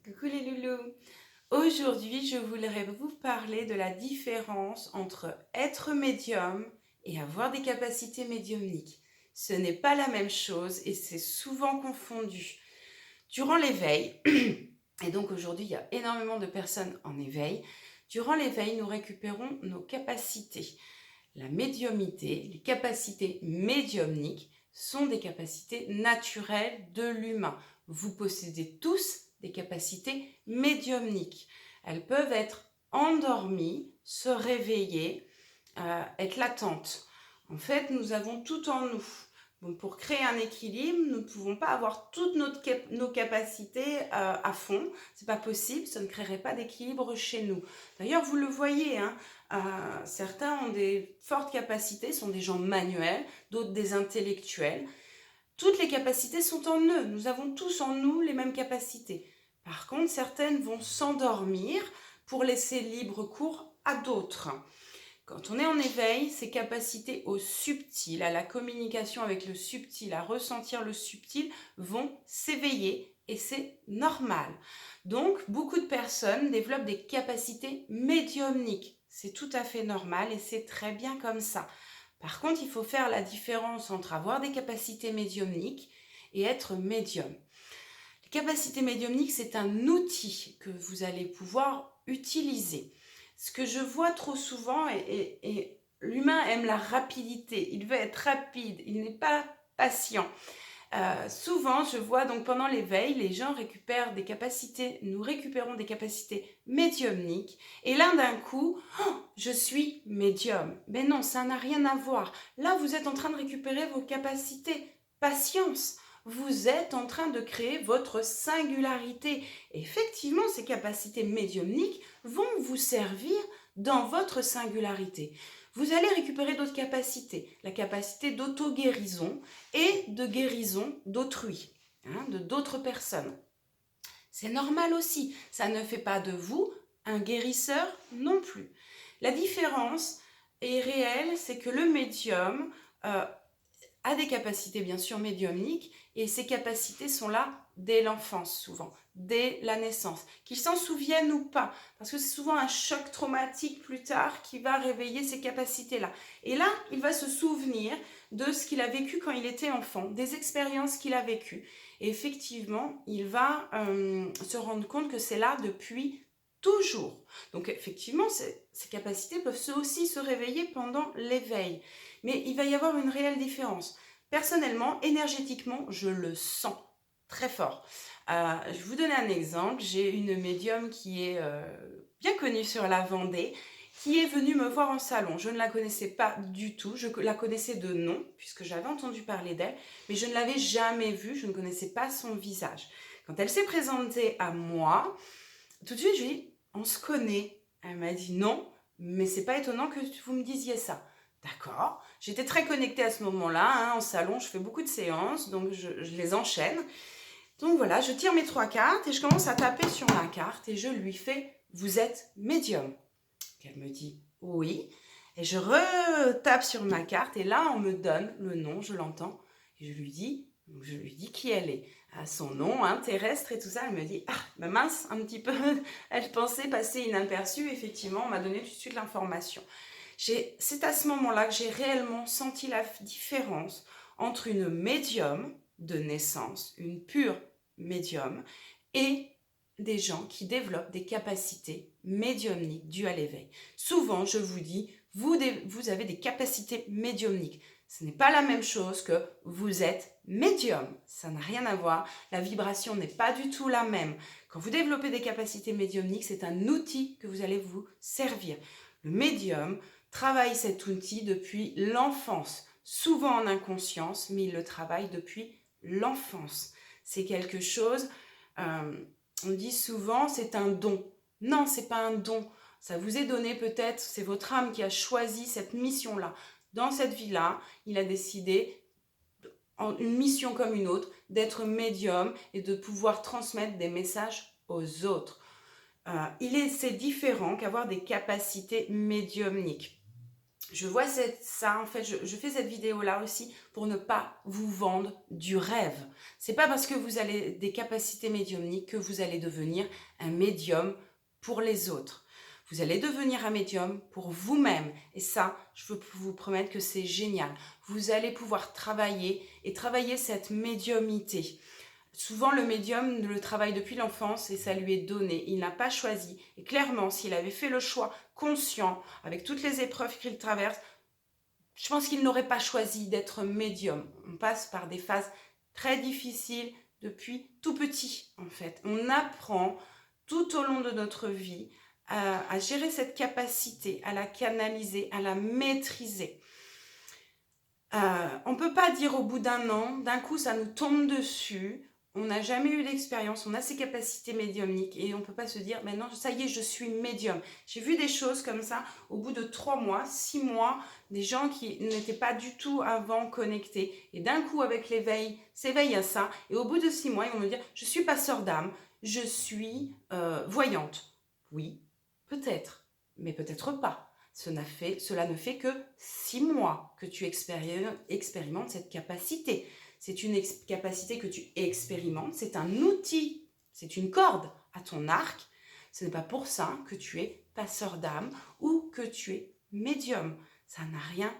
Coucou les loulous. Aujourd'hui, je voudrais vous parler de la différence entre être médium et avoir des capacités médiumniques. Ce n'est pas la même chose et c'est souvent confondu. Durant l'éveil, et donc aujourd'hui, il y a énormément de personnes en éveil, durant l'éveil, nous récupérons nos capacités. La médiumnité, les capacités médiumniques sont des capacités naturelles de l'humain. Vous possédez tous des capacités médiumniques. Elles peuvent être endormies, se réveiller, être latentes. En fait, nous avons tout en nous. Donc, pour créer un équilibre, nous ne pouvons pas avoir toutes nos capacités à fond. C'est pas possible, ça ne créerait pas d'équilibre chez nous. D'ailleurs, vous le voyez, hein, certains ont des fortes capacités, sont des gens manuels, d'autres des intellectuels. Toutes les capacités sont en eux. Nous avons tous en nous les mêmes capacités. Par contre, certaines vont s'endormir pour laisser libre cours à d'autres. Quand on est en éveil, ces capacités au subtil, à la communication avec le subtil, à ressentir le subtil, vont s'éveiller et c'est normal. Donc, beaucoup de personnes développent des capacités médiumniques. C'est tout à fait normal et c'est très bien comme ça. Par contre, il faut faire la différence entre avoir des capacités médiumniques et être médium. Les capacités médiumniques, c'est un outil que vous allez pouvoir utiliser. Ce que je vois trop souvent, et l'humain aime la rapidité, il veut être rapide, il n'est pas patient. Souvent, je vois donc pendant l'éveil, les gens récupèrent des capacités, nous récupérons des capacités médiumniques, et là d'un coup, oh, je suis médium. Mais non, ça n'a rien à voir. Là, vous êtes en train de récupérer vos capacités. Patience. Vous êtes en train de créer votre singularité. Effectivement, ces capacités médiumniques vont vous servir dans votre singularité. Vous allez récupérer d'autres capacités, la capacité d'auto-guérison et de guérison d'autrui, de d'autres personnes. C'est normal aussi, ça ne fait pas de vous un guérisseur non plus. La différence est réelle, c'est que le médium a des capacités bien sûr médiumniques et ces capacités sont là dès l'enfance souvent, dès la naissance, qu'ils s'en souviennent ou pas, parce que c'est souvent un choc traumatique plus tard qui va réveiller ces capacités-là. Et là, il va se souvenir de ce qu'il a vécu quand il était enfant, des expériences qu'il a vécues. Et effectivement, il va se rendre compte que c'est là depuis toujours. Donc effectivement, ces capacités peuvent aussi se réveiller pendant l'éveil. Mais il va y avoir une réelle différence. Personnellement, énergétiquement, je le sens très fort. Je vais vous donner un exemple. J'ai une médium qui est bien connue sur la Vendée, qui est venue me voir en salon. Je ne la connaissais pas du tout. Je la connaissais de nom, puisque j'avais entendu parler d'elle, mais je ne l'avais jamais vue. Je ne connaissais pas son visage. Quand elle s'est présentée à moi, tout de suite, je lui ai dit, on se connaît. Elle m'a dit non, mais c'est pas étonnant que vous me disiez ça. D'accord. J'étais très connectée à ce moment-là, en salon, je fais beaucoup de séances, donc je les enchaîne. Donc voilà, je tire mes 3 cartes et je commence à taper sur ma carte et je lui fais « Vous êtes médium ». Elle me dit « Oui ». Et je retape sur ma carte et là, on me donne le nom, je l'entends. Et je lui dis qui elle est. À son nom, terrestre et tout ça. Elle me dit « Ah, ben mince, un petit peu, elle pensait passer inaperçue. » Effectivement, on m'a donné tout de suite l'information. C'est à ce moment-là que j'ai réellement senti la différence entre une médium de naissance, une pure médium, et des gens qui développent des capacités médiumniques dues à l'éveil. Souvent, je vous dis, vous avez des capacités médiumniques. Ce n'est pas la même chose que vous êtes médium. Ça n'a rien à voir. La vibration n'est pas du tout la même. Quand vous développez des capacités médiumniques, c'est un outil que vous allez vous servir. Le médium travaille cet outil depuis l'enfance, souvent en inconscience, mais il le travaille depuis l'enfance. C'est quelque chose, on dit souvent, c'est un don. Non, c'est pas un don. Ça vous est donné peut-être, c'est votre âme qui a choisi cette mission-là. Dans cette vie-là, il a décidé, une mission comme une autre, d'être médium et de pouvoir transmettre des messages aux autres. C'est différent qu'avoir des capacités médiumniques. Je vois ça, en fait, je fais cette vidéo-là aussi pour ne pas vous vendre du rêve. C'est pas parce que vous avez des capacités médiumniques que vous allez devenir un médium pour les autres. Vous allez devenir un médium pour vous-même. Et ça, je peux vous promettre que c'est génial. Vous allez pouvoir travailler et travailler cette médiumnité. Souvent, le médium le travaille depuis l'enfance et ça lui est donné. Il n'a pas choisi. Et clairement, s'il avait fait le choix conscient, avec toutes les épreuves qu'il traverse, je pense qu'il n'aurait pas choisi d'être médium. On passe par des phases très difficiles depuis tout petit, en fait. On apprend tout au long de notre vie à gérer cette capacité, à la canaliser, à la maîtriser. On ne peut pas dire au bout d'un an, d'un coup ça nous tombe dessus, on n'a jamais eu d'expérience, on a ces capacités médiumniques et on ne peut pas se dire maintenant ça y est je suis médium. J'ai vu des choses comme ça au bout de 3 mois, 6 mois, des gens qui n'étaient pas du tout avant connectés et d'un coup avec l'éveil, s'éveillent à ça et au bout de 6 mois ils vont me dire je suis passeur d'âme, je suis voyante. Oui, peut-être, mais peut-être pas. Cela ne fait que 6 mois que tu expérimentes cette capacité. C'est une capacité que tu expérimentes, c'est un outil, c'est une corde à ton arc. Ce n'est pas pour ça que tu es passeur d'âme ou que tu es médium. Ça n'a rien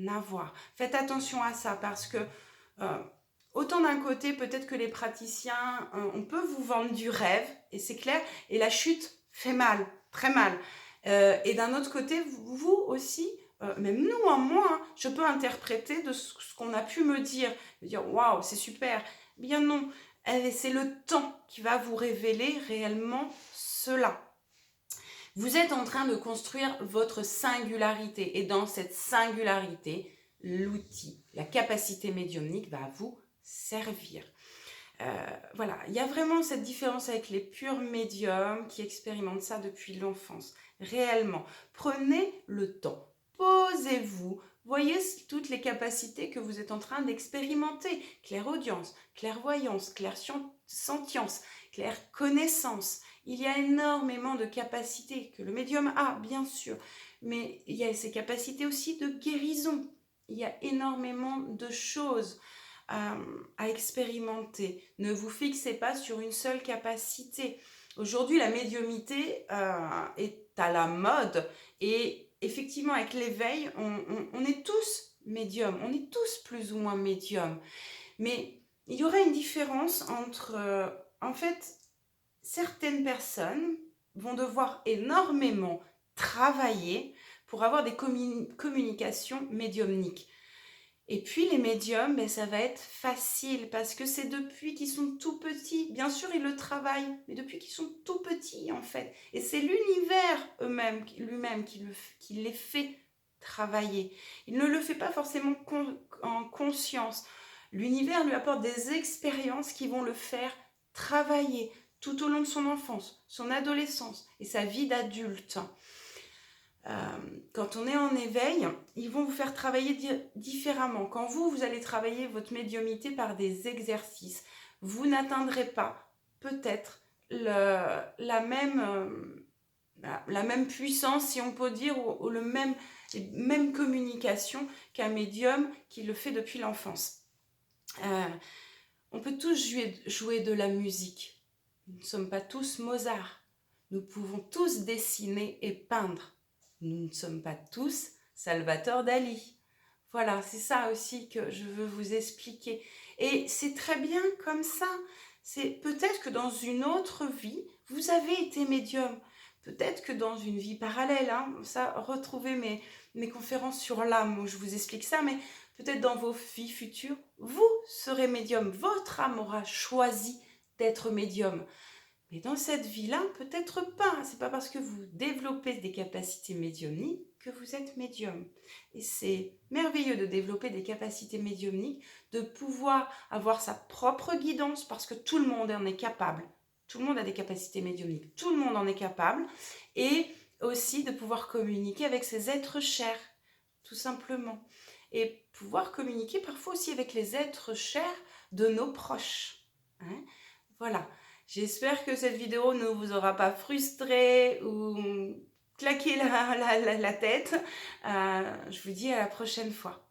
à voir. Faites attention à ça parce que autant d'un côté, peut-être que les praticiens, on peut vous vendre du rêve, et c'est clair, et la chute fait mal, très mal. Et d'un autre côté, vous aussi, même nous, moi, hein, je peux interpréter de ce qu'on a pu me dire waouh, c'est super. Bien non, c'est le temps qui va vous révéler réellement cela. Vous êtes en train de construire votre singularité, et dans cette singularité, l'outil, la capacité médiumnique va vous servir. Voilà, il y a vraiment cette différence avec les purs médiums qui expérimentent ça depuis l'enfance. Réellement, prenez le temps, posez-vous, voyez toutes les capacités que vous êtes en train d'expérimenter. Clairaudience, clairvoyance, clairsentience, clairconnaissance. Il y a énormément de capacités que le médium a, bien sûr, mais il y a ces capacités aussi de guérison. Il y a énormément de choses à expérimenter. Ne vous fixez pas sur une seule capacité. Aujourd'hui, la médiumité est à la mode et effectivement, avec l'éveil, on est tous médiums, on est tous plus ou moins médiums. Mais il y aurait une différence entre, en fait, certaines personnes vont devoir énormément travailler pour avoir des communications médiumniques. Et puis les médiums, ben, ça va être facile parce que c'est depuis qu'ils sont tout petits. Bien sûr, ils le travaillent, mais depuis qu'ils sont tout petits en fait. Et c'est l'univers lui-même qui les fait travailler. Il ne le fait pas forcément en conscience. L'univers lui apporte des expériences qui vont le faire travailler tout au long de son enfance, son adolescence et sa vie d'adulte. Quand on est en éveil, ils vont vous faire travailler différemment. Quand vous allez travailler votre médiumnité par des exercices, vous n'atteindrez pas peut-être la même puissance, si on peut dire, ou les mêmes communications qu'un médium qui le fait depuis l'enfance. On peut tous jouer de la musique. Nous ne sommes pas tous Mozart. Nous pouvons tous dessiner et peindre. Nous ne sommes pas tous Salvatore Dali. Voilà, c'est ça aussi que je veux vous expliquer. Et c'est très bien comme ça. C'est peut-être que dans une autre vie, vous avez été médium. Peut-être que dans une vie parallèle, hein, ça, retrouvez mes conférences sur l'âme où je vous explique ça, mais peut-être dans vos vies futures, vous serez médium. Votre âme aura choisi d'être médium. Mais dans cette vie-là, peut-être pas. C'est pas parce que vous développez des capacités médiumniques que vous êtes médium. Et c'est merveilleux de développer des capacités médiumniques, de pouvoir avoir sa propre guidance parce que tout le monde en est capable. Tout le monde a des capacités médiumniques. Tout le monde en est capable. Et aussi de pouvoir communiquer avec ses êtres chers, tout simplement. Et pouvoir communiquer parfois aussi avec les êtres chers de nos proches. Hein? Voilà. J'espère que cette vidéo ne vous aura pas frustré ou claquer la tête. Je vous dis à la prochaine fois.